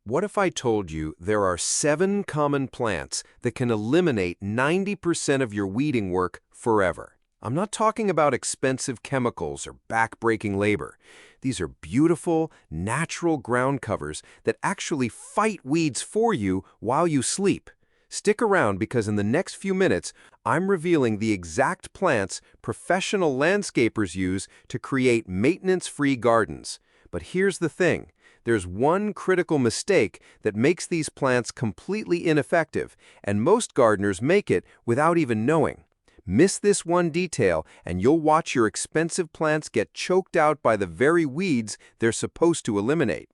What if I told you there are 7 common plants that can eliminate 90% of your weeding work forever? I'm not talking about expensive chemicals or back-breaking labor. These are beautiful, natural ground covers that actually fight weeds for you while you sleep. Stick around because in the next few minutes, I'm revealing the exact plants professional landscapers use to create maintenance-free gardens. But here's the thing. There's one critical mistake that makes these plants completely ineffective, and most gardeners make it without even knowing. Miss this one detail, and you'll watch your expensive plants get choked out by the very weeds they're supposed to eliminate.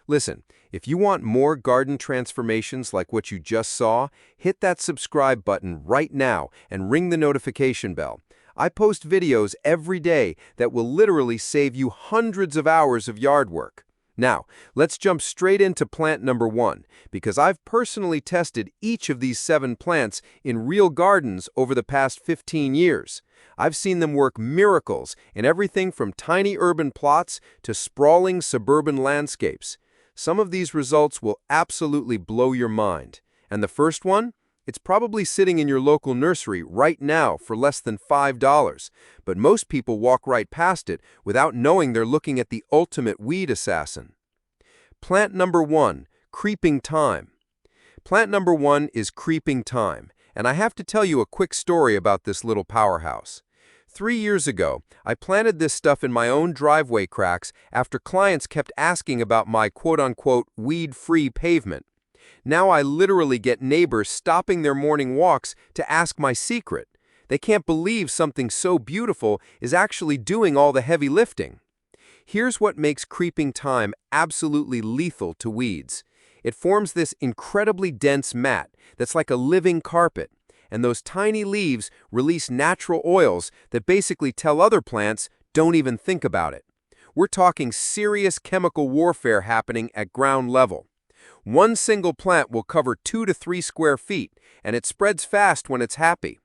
Listen, if you want more garden transformations like what you just saw, hit that subscribe button right now and ring the notification bell. I post videos every day that will literally save you hundreds of hours of yard work. Now, let's jump straight into plant number 1, because I've personally tested each of these 7 plants in real gardens over the past 15 years. I've seen them work miracles in everything from tiny urban plots to sprawling suburban landscapes. Some of these results will absolutely blow your mind. And the first one? It's probably sitting in your local nursery right now for less than $5, but most people walk right past it without knowing they're looking at the ultimate weed assassin. Plant number 1, creeping thyme. Plant number 1 is creeping thyme, and I have to tell you a quick story about this little powerhouse. 3 years ago, I planted this stuff in my own driveway cracks after clients kept asking about my quote-unquote weed-free pavement. Now I literally get neighbors stopping their morning walks to ask my secret. They can't believe something so beautiful is actually doing all the heavy lifting. Here's what makes creeping thyme absolutely lethal to weeds. It forms this incredibly dense mat that's like a living carpet, and those tiny leaves release natural oils that basically tell other plants, don't even think about it. We're talking serious chemical warfare happening at ground level. One single plant will cover 2 to 3 square feet, and it spreads fast when it's happy.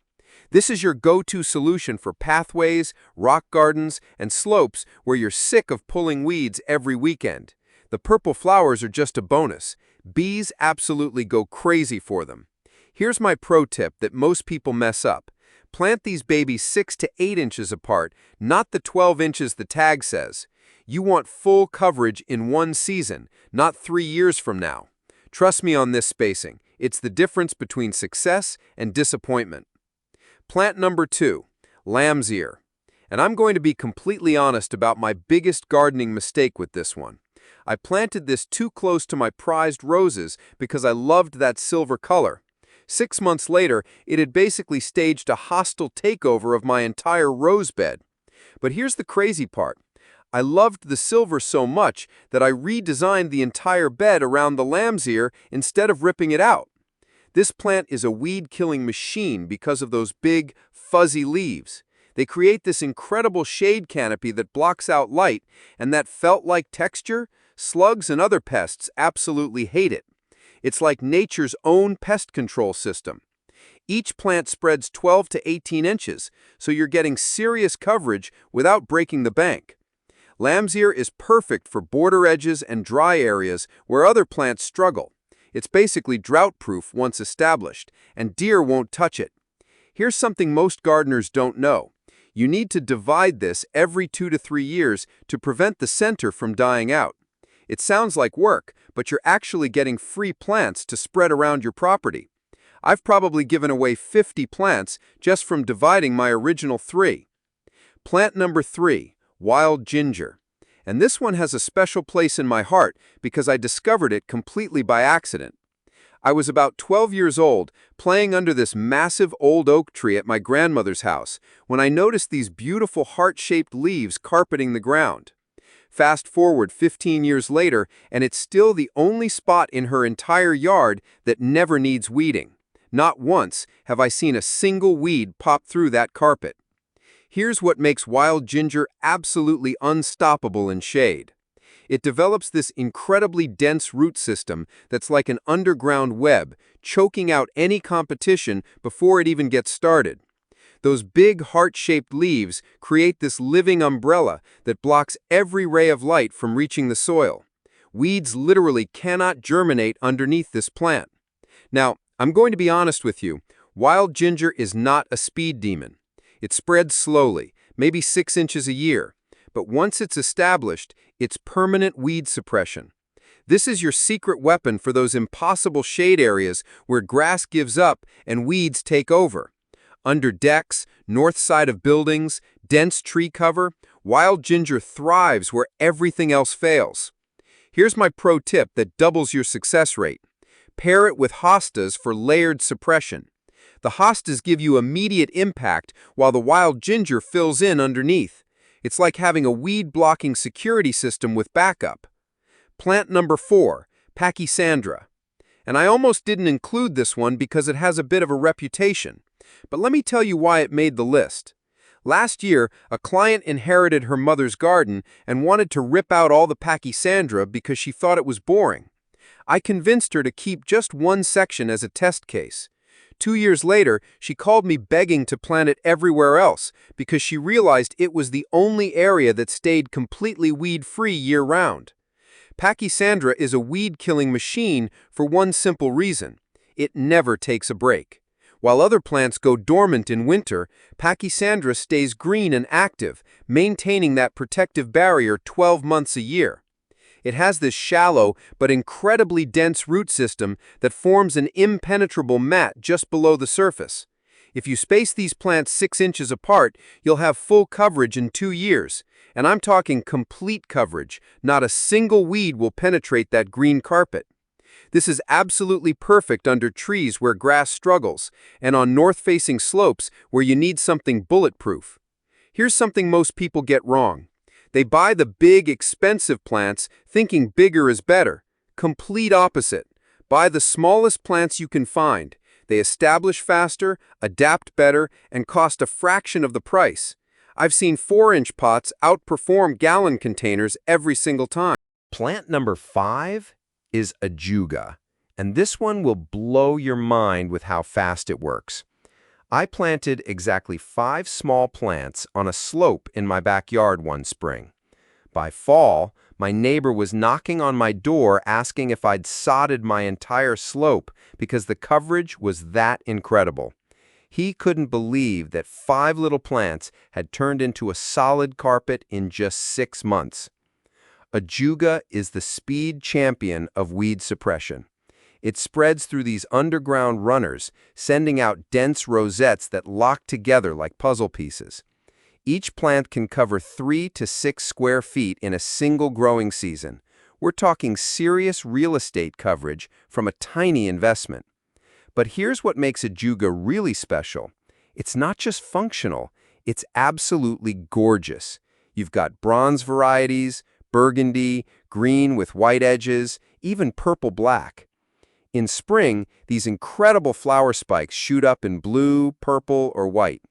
This is your go-to solution for pathways, rock gardens, and slopes where you're sick of pulling weeds every weekend. The purple flowers are just a bonus. Bees absolutely go crazy for them. Here's my pro tip that most people mess up. Plant these babies 6 to 8 inches apart, not the 12 inches the tag says. You want full coverage in one season, not 3 years from now. Trust me on this spacing. It's the difference between success and disappointment. Plant number 2, lamb's ear. And I'm going to be completely honest about my biggest gardening mistake with this one. I planted this too close to my prized roses because I loved that silver color. 6 months later, it had basically staged a hostile takeover of my entire rose bed. But here's the crazy part. I loved the silver so much that I redesigned the entire bed around the lamb's ear instead of ripping it out. This plant is a weed-killing machine because of those big, fuzzy leaves. They create this incredible shade canopy that blocks out light, and that felt-like texture, slugs and other pests absolutely hate it. It's like nature's own pest control system. Each plant spreads 12 to 18 inches, so you're getting serious coverage without breaking the bank. Lamb's ear is perfect for border edges and dry areas where other plants struggle. It's basically drought-proof once established, and deer won't touch it. Here's something most gardeners don't know. You need to divide this every 2 to 3 years to prevent the center from dying out. It sounds like work, but you're actually getting free plants to spread around your property. I've probably given away 50 plants just from dividing my original 3. Plant number 3. Wild ginger. And this one has a special place in my heart because I discovered it completely by accident. I was about 12 years old, playing under this massive old oak tree at my grandmother's house, when I noticed these beautiful heart-shaped leaves carpeting the ground. Fast forward 15 years later, and it's still the only spot in her entire yard that never needs weeding. Not once have I seen a single weed pop through that carpet. Here's what makes wild ginger absolutely unstoppable in shade. It develops this incredibly dense root system that's like an underground web, choking out any competition before it even gets started. Those big heart-shaped leaves create this living umbrella that blocks every ray of light from reaching the soil. Weeds literally cannot germinate underneath this plant. Now, I'm going to be honest with you. Wild ginger is not a speed demon. It spreads slowly, maybe 6 inches a year. But once it's established, it's permanent weed suppression. This is your secret weapon for those impossible shade areas where grass gives up and weeds take over. Under decks, north side of buildings, dense tree cover, wild ginger thrives where everything else fails. Here's my pro tip that doubles your success rate. Pair it with hostas for layered suppression. The hostas give you immediate impact while the wild ginger fills in underneath. It's like having a weed-blocking security system with backup. Plant number 4, Pachysandra. And I almost didn't include this one because it has a bit of a reputation. But let me tell you why it made the list. Last year, a client inherited her mother's garden and wanted to rip out all the Pachysandra because she thought it was boring. I convinced her to keep just one section as a test case. 2 years later, she called me begging to plant it everywhere else because she realized it was the only area that stayed completely weed-free year-round. Pachysandra is a weed-killing machine for one simple reason. It never takes a break. While other plants go dormant in winter, Pachysandra stays green and active, maintaining that protective barrier 12 months a year. It has this shallow but incredibly dense root system that forms an impenetrable mat just below the surface. If you space these plants 6 inches apart, you'll have full coverage in 2 years. And I'm talking complete coverage. Not a single weed will penetrate that green carpet. This is absolutely perfect under trees where grass struggles, and on north-facing slopes where you need something bulletproof. Here's something most people get wrong. They buy the big, expensive plants thinking bigger is better. Complete opposite. Buy the smallest plants you can find. They establish faster, adapt better, and cost a fraction of the price. I've seen 4-inch pots outperform gallon containers every single time. Plant number 5 is Ajuga, and this one will blow your mind with how fast it works. I planted exactly 5 small plants on a slope in my backyard one spring. By fall, my neighbor was knocking on my door asking if I'd sodded my entire slope because the coverage was that incredible. He couldn't believe that 5 little plants had turned into a solid carpet in just 6 months. Ajuga is the speed champion of weed suppression. It spreads through these underground runners, sending out dense rosettes that lock together like puzzle pieces. Each plant can cover 3 to 6 square feet in a single growing season. We're talking serious real estate coverage from a tiny investment. But here's what makes Ajuga really special. It's not just functional, it's absolutely gorgeous. You've got bronze varieties, burgundy, green with white edges, even purple-black. In spring, these incredible flower spikes shoot up in blue, purple, or white.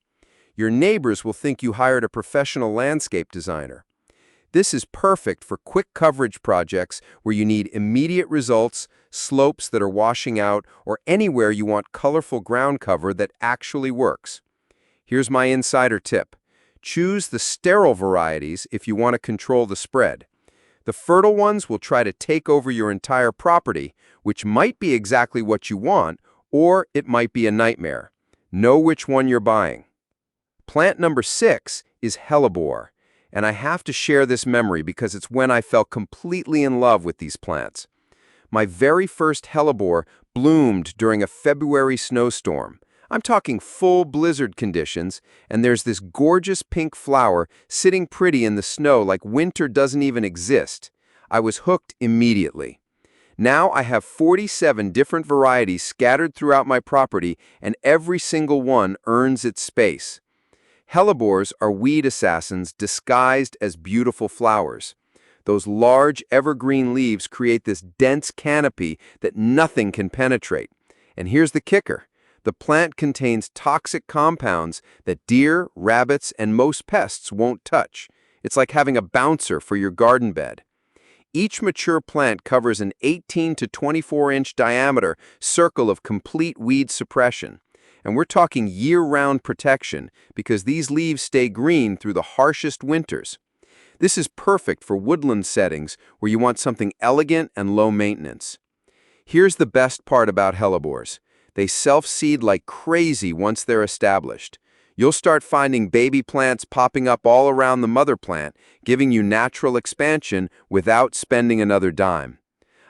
Your neighbors will think you hired a professional landscape designer. This is perfect for quick coverage projects where you need immediate results, slopes that are washing out, or anywhere you want colorful ground cover that actually works. Here's my insider tip. Choose the sterile varieties if you want to control the spread. The fertile ones will try to take over your entire property, which might be exactly what you want, or it might be a nightmare. Know which one you're buying. Plant number 6 is Hellebore, and I have to share this memory because it's when I fell completely in love with these plants. My very first Hellebore bloomed during a February snowstorm. I'm talking full blizzard conditions, and there's this gorgeous pink flower sitting pretty in the snow like winter doesn't even exist. I was hooked immediately. Now I have 47 different varieties scattered throughout my property, and every single one earns its space. Hellebores are weed assassins disguised as beautiful flowers. Those large evergreen leaves create this dense canopy that nothing can penetrate. And here's the kicker. The plant contains toxic compounds that deer, rabbits, and most pests won't touch. It's like having a bouncer for your garden bed. Each mature plant covers an 18 to 24-inch diameter circle of complete weed suppression. And we're talking year-round protection because these leaves stay green through the harshest winters. This is perfect for woodland settings where you want something elegant and low maintenance. Here's the best part about hellebores. They self-seed like crazy once they're established. You'll start finding baby plants popping up all around the mother plant, giving you natural expansion without spending another dime.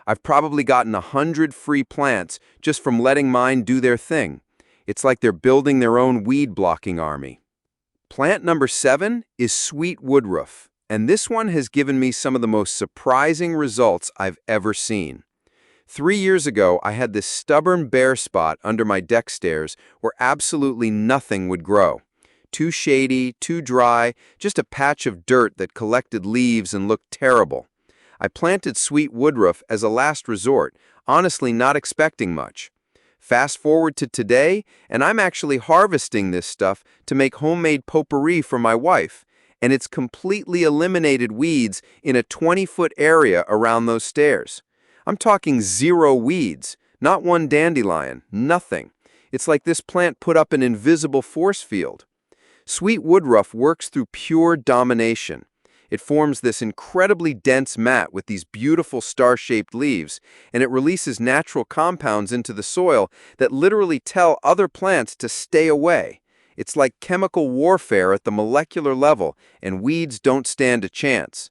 I've probably gotten 100 free plants just from letting mine do their thing. It's like they're building their own weed-blocking army. Plant number 7 is sweet woodruff, and this one has given me some of the most surprising results I've ever seen. 3 years ago, I had this stubborn bare spot under my deck stairs where absolutely nothing would grow. Too shady, too dry, just a patch of dirt that collected leaves and looked terrible. I planted sweet woodruff as a last resort, honestly not expecting much. Fast forward to today, and I'm actually harvesting this stuff to make homemade potpourri for my wife, and it's completely eliminated weeds in a 20-foot area around those stairs. I'm talking 0 weeds, not one dandelion, nothing. It's like this plant put up an invisible force field. Sweet woodruff works through pure domination. It forms this incredibly dense mat with these beautiful star-shaped leaves, and it releases natural compounds into the soil that literally tell other plants to stay away. It's like chemical warfare at the molecular level, and weeds don't stand a chance.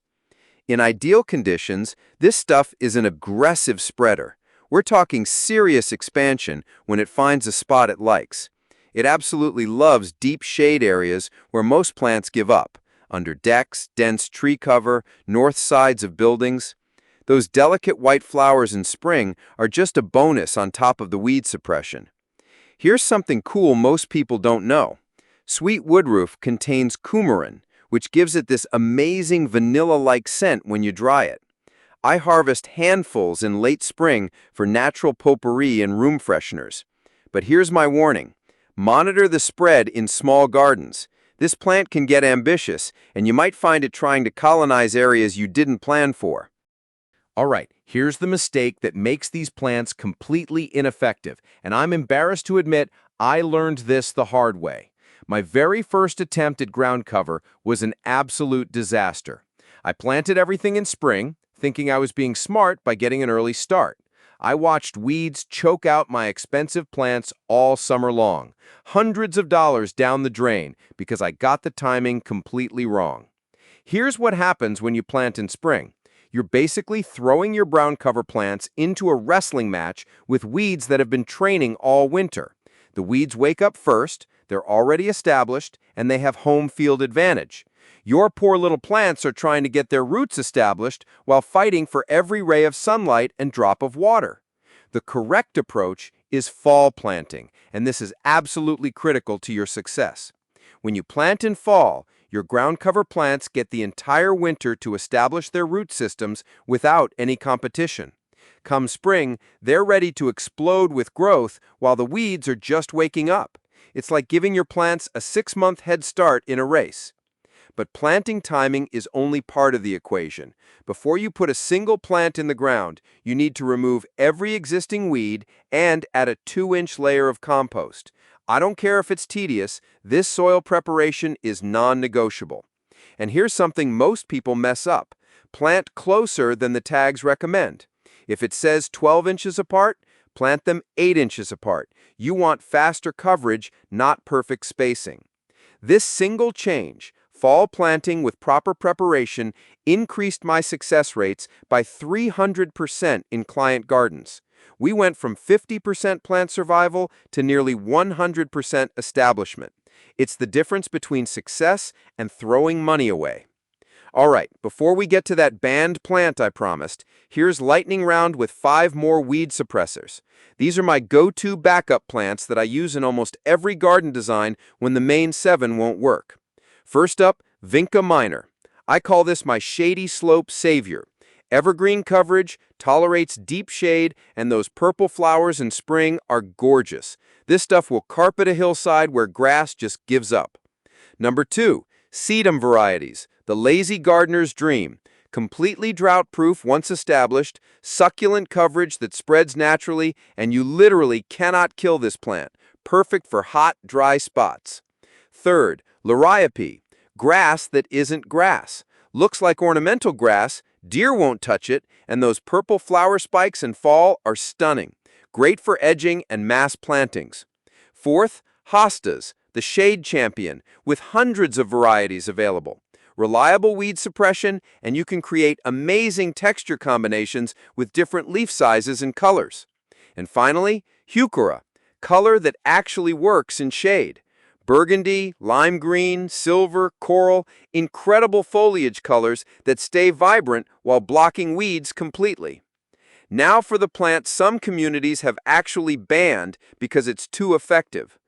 In ideal conditions, this stuff is an aggressive spreader. We're talking serious expansion when it finds a spot it likes. It absolutely loves deep shade areas where most plants give up. Under decks, dense tree cover, north sides of buildings. Those delicate white flowers in spring are just a bonus on top of the weed suppression. Here's something cool most people don't know. Sweet woodruff contains coumarin, which gives it this amazing vanilla-like scent when you dry it. I harvest handfuls in late spring for natural potpourri and room fresheners. But here's my warning. Monitor the spread in small gardens. This plant can get ambitious, and you might find it trying to colonize areas you didn't plan for. All right, here's the mistake that makes these plants completely ineffective, and I'm embarrassed to admit I learned this the hard way. My very first attempt at ground cover was an absolute disaster. I planted everything in spring, thinking I was being smart by getting an early start. I watched weeds choke out my expensive plants all summer long, hundreds of dollars down the drain because I got the timing completely wrong. Here's what happens when you plant in spring. You're basically throwing your brown cover plants into a wrestling match with weeds that have been training all winter. The weeds wake up first, they're already established, and they have home field advantage. Your poor little plants are trying to get their roots established while fighting for every ray of sunlight and drop of water. The correct approach is fall planting, and this is absolutely critical to your success. When you plant in fall, your ground cover plants get the entire winter to establish their root systems without any competition. Come spring, they're ready to explode with growth while the weeds are just waking up. It's like giving your plants a 6-month head start in a race. But planting timing is only part of the equation. Before you put a single plant in the ground, you need to remove every existing weed and add a 2-inch layer of compost. I don't care if it's tedious, this soil preparation is non-negotiable. And here's something most people mess up. Plant closer than the tags recommend. If it says 12 inches apart, plant them 8 inches apart. You want faster coverage, not perfect spacing. This single change, fall planting with proper preparation, increased my success rates by 300% in client gardens. We went from 50% plant survival to nearly 100% establishment. It's the difference between success and throwing money away. All right, before we get to that banned plant I promised, here's lightning round with 5 more weed suppressors. These are my go-to backup plants that I use in almost every garden design when the main 7 won't work. First up, Vinca minor. I call this my shady slope savior. Evergreen coverage, tolerates deep shade, and those purple flowers in spring are gorgeous. This stuff will carpet a hillside where grass just gives up. Number 2, sedum varieties, the lazy gardener's dream. Completely drought-proof once established, succulent coverage that spreads naturally, and you literally cannot kill this plant. Perfect for hot, dry spots. Third, liriope, grass that isn't grass. Looks like ornamental grass, deer won't touch it, and those purple flower spikes in fall are stunning. Great for edging and mass plantings. Fourth, hostas, the shade champion, with hundreds of varieties available. Reliable weed suppression, and you can create amazing texture combinations with different leaf sizes and colors. And finally, heuchera, color that actually works in shade. Burgundy, lime green, silver, coral, incredible foliage colors that stay vibrant while blocking weeds completely. Now for the plant some communities have actually banned because it's too effective.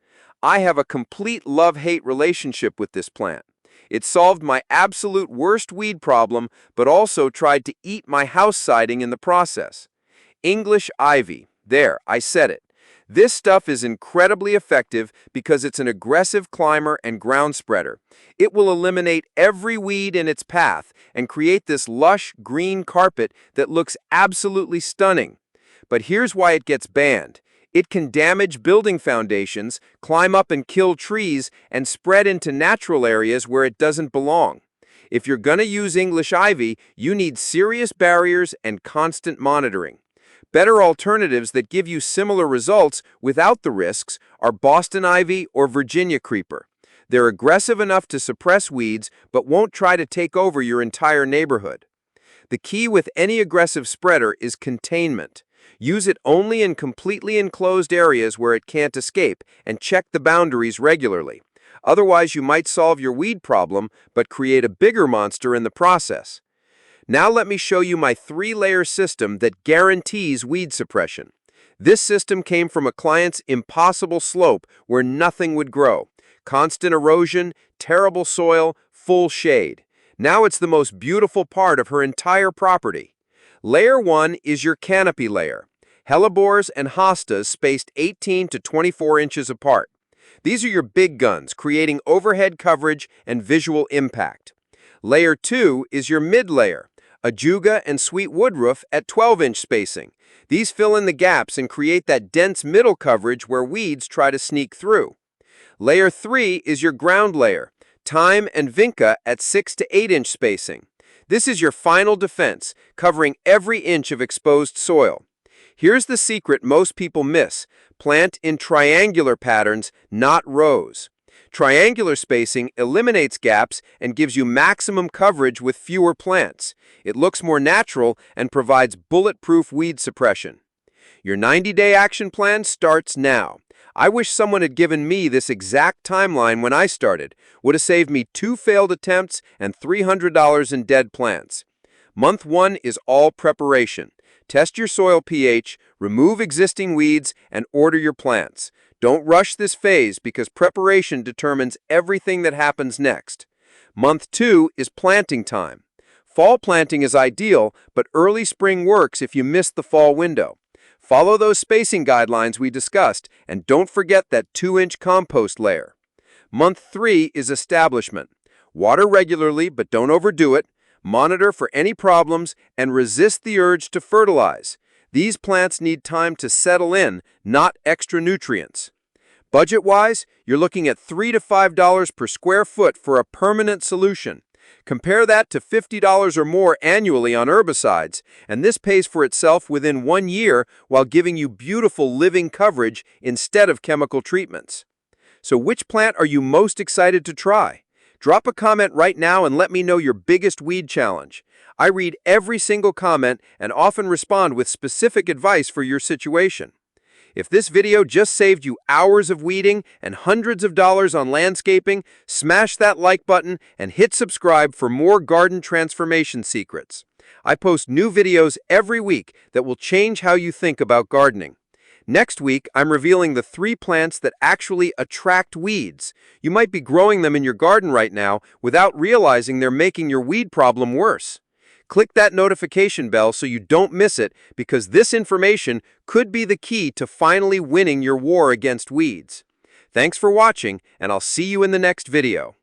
I have a complete love-hate relationship with this plant. It solved my absolute worst weed problem, but also tried to eat my house siding in the process. English ivy. There, I said it. This stuff is incredibly effective because it's an aggressive climber and ground spreader. It will eliminate every weed in its path and create this lush green carpet that looks absolutely stunning. But here's why it gets banned. It can damage building foundations, climb up and kill trees, and spread into natural areas where it doesn't belong. If you're gonna use English ivy, you need serious barriers and constant monitoring. Better alternatives that give you similar results without the risks are Boston ivy or Virginia creeper. They're aggressive enough to suppress weeds, but won't try to take over your entire neighborhood. The key with any aggressive spreader is containment. Use it only in completely enclosed areas where it can't escape, and check the boundaries regularly. Otherwise, you might solve your weed problem, but create a bigger monster in the process. Now let me show you my 3-layer system that guarantees weed suppression. This system came from a client's impossible slope where nothing would grow. Constant erosion, terrible soil, full shade. Now it's the most beautiful part of her entire property. Layer 1 is your canopy layer. Hellebores and hostas spaced 18 to 24 inches apart. These are your big guns, creating overhead coverage and visual impact. Layer 2 is your mid-layer. Ajuga and sweet woodruff at 12-inch spacing. These fill in the gaps and create that dense middle coverage where weeds try to sneak through. Layer 3 is your ground layer. Thyme and vinca at 6 to 8-inch spacing. This is your final defense, covering every inch of exposed soil. Here's the secret most people miss. Plant in triangular patterns, not rows. Triangular spacing eliminates gaps and gives you maximum coverage with fewer plants. It looks more natural and provides bulletproof weed suppression. Your 90-day action plan starts now. I wish someone had given me this exact timeline when I started. Would have saved me 2 failed attempts and $300 in dead plants. Month 1 is all preparation. Test your soil pH, remove existing weeds, and order your plants. Don't rush this phase because preparation determines everything that happens next. Month 2 is planting time. Fall planting is ideal, but early spring works if you miss the fall window. Follow those spacing guidelines we discussed, and don't forget that 2-inch compost layer. Month 3 is establishment. Water regularly, but don't overdo it. Monitor for any problems and resist the urge to fertilize. These plants need time to settle in, not extra nutrients. Budget-wise, you're looking at $3 to $5 per square foot for a permanent solution. Compare that to $50 or more annually on herbicides, and this pays for itself within 1 year while giving you beautiful living coverage instead of chemical treatments. So which plant are you most excited to try? Drop a comment right now and let me know your biggest weed challenge. I read every single comment and often respond with specific advice for your situation. If this video just saved you hours of weeding and hundreds of dollars on landscaping, smash that like button and hit subscribe for more garden transformation secrets. I post new videos every week that will change how you think about gardening. Next week, I'm revealing the 3 plants that actually attract weeds. You might be growing them in your garden right now without realizing they're making your weed problem worse. Click that notification bell so you don't miss it, because this information could be the key to finally winning your war against weeds. Thanks for watching, and I'll see you in the next video.